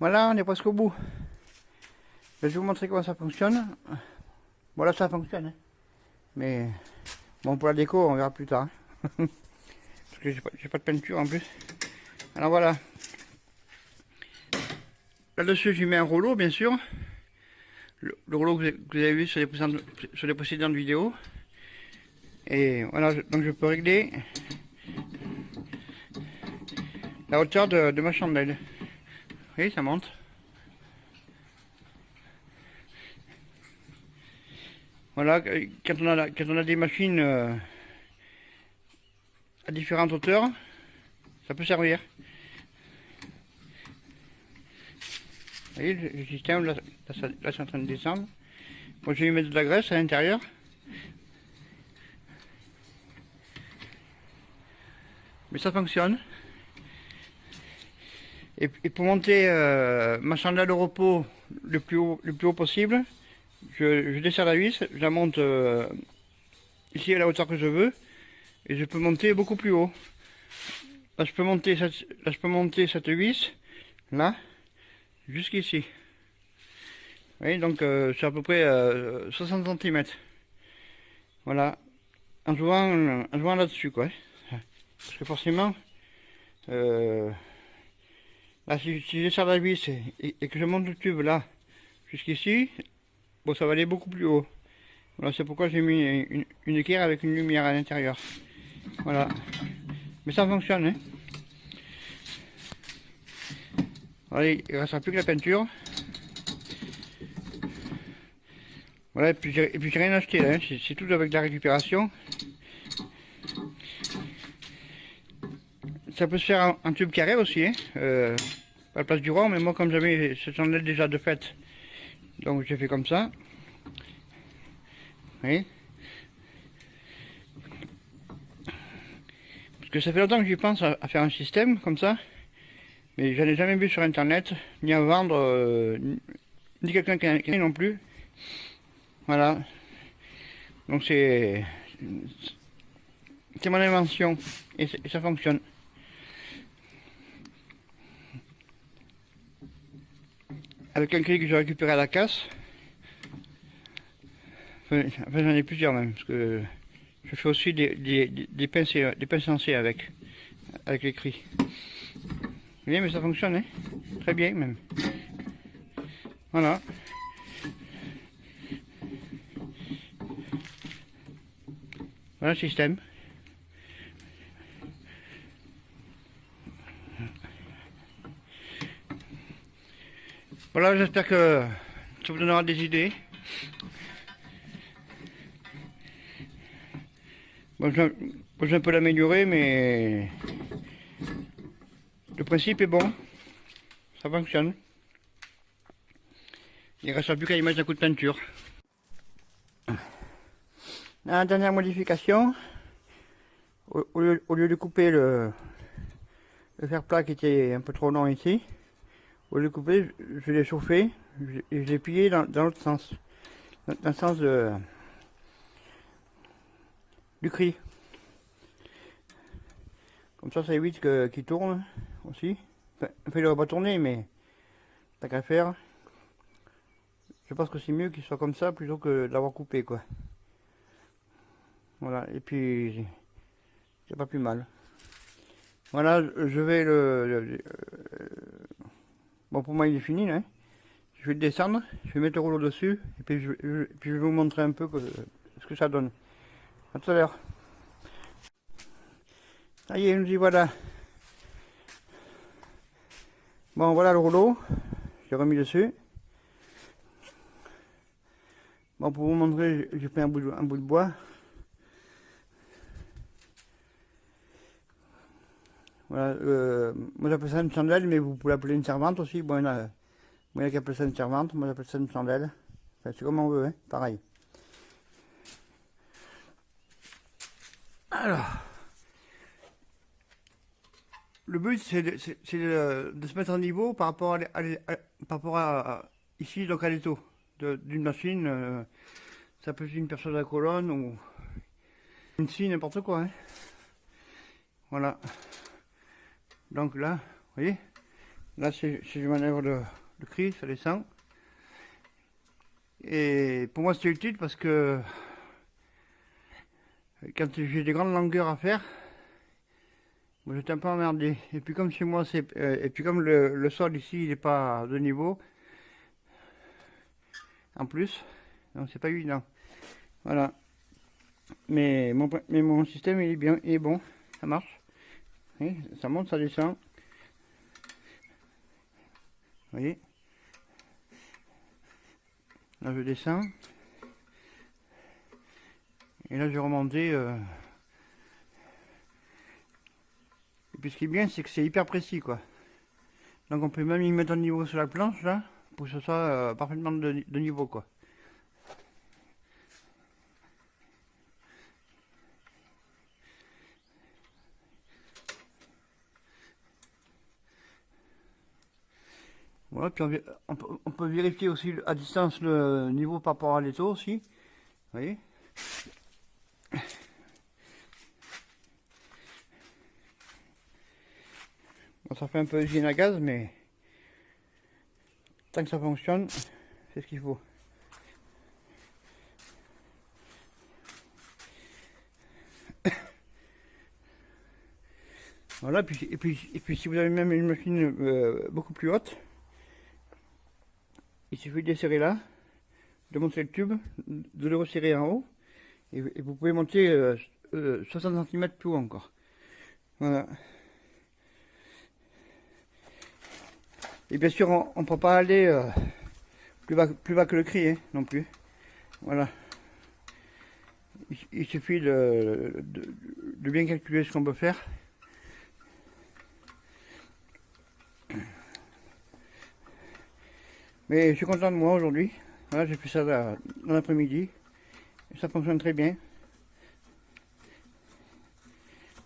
Voilà, on est presque au bout. Je vais vous montrer comment ça fonctionne. Bon là ça fonctionne. Hein. Mais bon pour la déco on verra plus tard. Hein. Parce que j'ai pas de peinture en plus. Alors voilà. Là-dessus j'ai mis un rouleau bien sûr. Le rouleau que vous avez vu sur les précédentes vidéos. Et voilà, donc je peux régler la hauteur de ma chandelle. Vous voyez, ça monte. Voilà, quand on a des machines à différentes hauteurs, ça peut servir. Vous voyez le système, là c'est en train de descendre. Moi je vais mettre de la graisse à l'intérieur. Mais ça fonctionne. Et pour monter ma chandelle au repos le plus haut possible, je desserre la vis, je la monte ici à la hauteur que je veux, et je peux monter beaucoup plus haut. Là je peux monter cette vis, là, jusqu'ici. Vous voyez, donc c'est à peu près 60 cm. Voilà, en jouant là-dessus, quoi. Parce que forcément, là, si je desserre la vis et que je monte le tube là, jusqu'ici, bon, ça va aller beaucoup plus haut. Voilà, c'est pourquoi j'ai mis une équerre avec une lumière à l'intérieur. Voilà. Mais ça fonctionne, hein. Voilà, il ne restera plus que la peinture. Voilà, et puis j'ai rien acheté là, hein. C'est tout avec de la récupération. Ça peut se faire en tube carré aussi, hein. À la place du rond, mais moi comme j'avais cette chandelle déjà de fait, donc j'ai fait comme ça. Vous voyez, parce que ça fait longtemps que j'y pense à faire un système comme ça, mais j'en ai jamais vu sur internet, ni à vendre, ni quelqu'un qui en a non plus. Voilà, donc c'est mon invention et ça fonctionne. Avec un clé que j'ai récupéré à la casse. Enfin, j'en ai plusieurs même, parce que je fais aussi des pinces en C avec les cris. Vous voyez, mais ça fonctionne, hein, très bien même. Voilà. Voilà le système. Voilà, j'espère que ça vous donnera des idées. Bon, je vais un peu l'améliorer, mais le principe est bon. Ça fonctionne. Il ne reste plus qu'à y mettre un coup de peinture. La dernière modification, au lieu de couper le fer plat qui était un peu trop long ici, au lieu de couper, je l'ai chauffé et je l'ai plié dans l'autre sens. Dans le sens du cri. Comme ça évite qu'il tourne aussi. Enfin, il n'aurait pas tourné, mais t'as qu'à faire. Je pense que c'est mieux qu'il soit comme ça plutôt que de l'avoir coupé, quoi. Voilà, et puis c'est pas plus mal. Voilà, je vais bon, pour moi il est fini là. Hein. Je vais le descendre, je vais mettre le rouleau dessus, et puis je vais vous montrer un peu ce que ça donne. A tout à l'heure. Ça y est, nous y voilà. Bon, voilà le rouleau, j'ai remis dessus. Bon, pour vous montrer, j'ai pris un bout de bois. Voilà, moi j'appelle ça une chandelle, mais vous pouvez l'appeler une servante aussi. Bon, il y en a qui appellent ça une servante, moi j'appelle ça une chandelle. Enfin, c'est comme on veut, hein, pareil. Alors, le but c'est de se mettre en niveau par rapport à ici, donc à l'étau d'une machine. Ça peut être une perceuse à colonne ou une scie, n'importe quoi. Hein. Voilà. Donc là, vous voyez, Là, si je manœuvre le cri, ça descend. Et pour moi, c'est utile parce que quand j'ai des grandes longueurs à faire, moi, j'étais un peu emmerdé. Et puis comme chez moi, et puis comme le sol ici, il n'est pas de niveau, en plus, donc c'est pas évident. Voilà. Mais mon système, il est bien, il est bon, ça marche. Oui, ça monte, ça descend. Vous voyez. Là, je descends. Et là, je vais remonter. Et puis, ce qui est bien, c'est que c'est hyper précis, quoi. Donc, on peut même y mettre un niveau sur la planche, là, pour que ce soit parfaitement de niveau, quoi. Voilà, puis on peut vérifier aussi à distance le niveau par rapport à l'étau aussi. Vous voyez. Bon, ça fait un peu usine à gaz, mais tant que ça fonctionne, c'est ce qu'il faut. Voilà, et puis si vous avez même une machine beaucoup plus haute, il suffit de desserrer là, de monter le tube, de le resserrer en haut, et vous pouvez monter 60 cm plus haut encore. Voilà. Et bien sûr, on ne peut pas aller plus bas que le cri, hein, non plus. Voilà. Il suffit de bien calculer ce qu'on peut faire. Mais je suis content de moi aujourd'hui. Voilà, j'ai fait ça dans l'après-midi. Ça fonctionne très bien.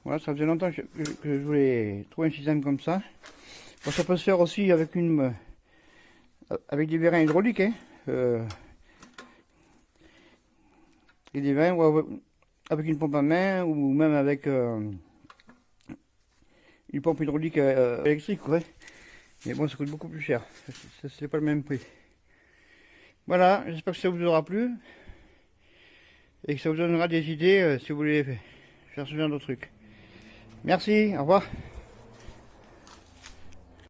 Voilà, ça faisait longtemps que je voulais trouver un système comme ça. Bon, ça peut se faire aussi avec avec des vérins hydrauliques, hein. Et des vérins ou avec une pompe à main ou même avec une pompe hydraulique électrique, ouais. Mais bon, ça coûte beaucoup plus cher. C'est pas le même prix. Voilà, j'espère que ça vous aura plu et que ça vous donnera des idées si vous voulez faire ce genre de truc. Merci, au revoir.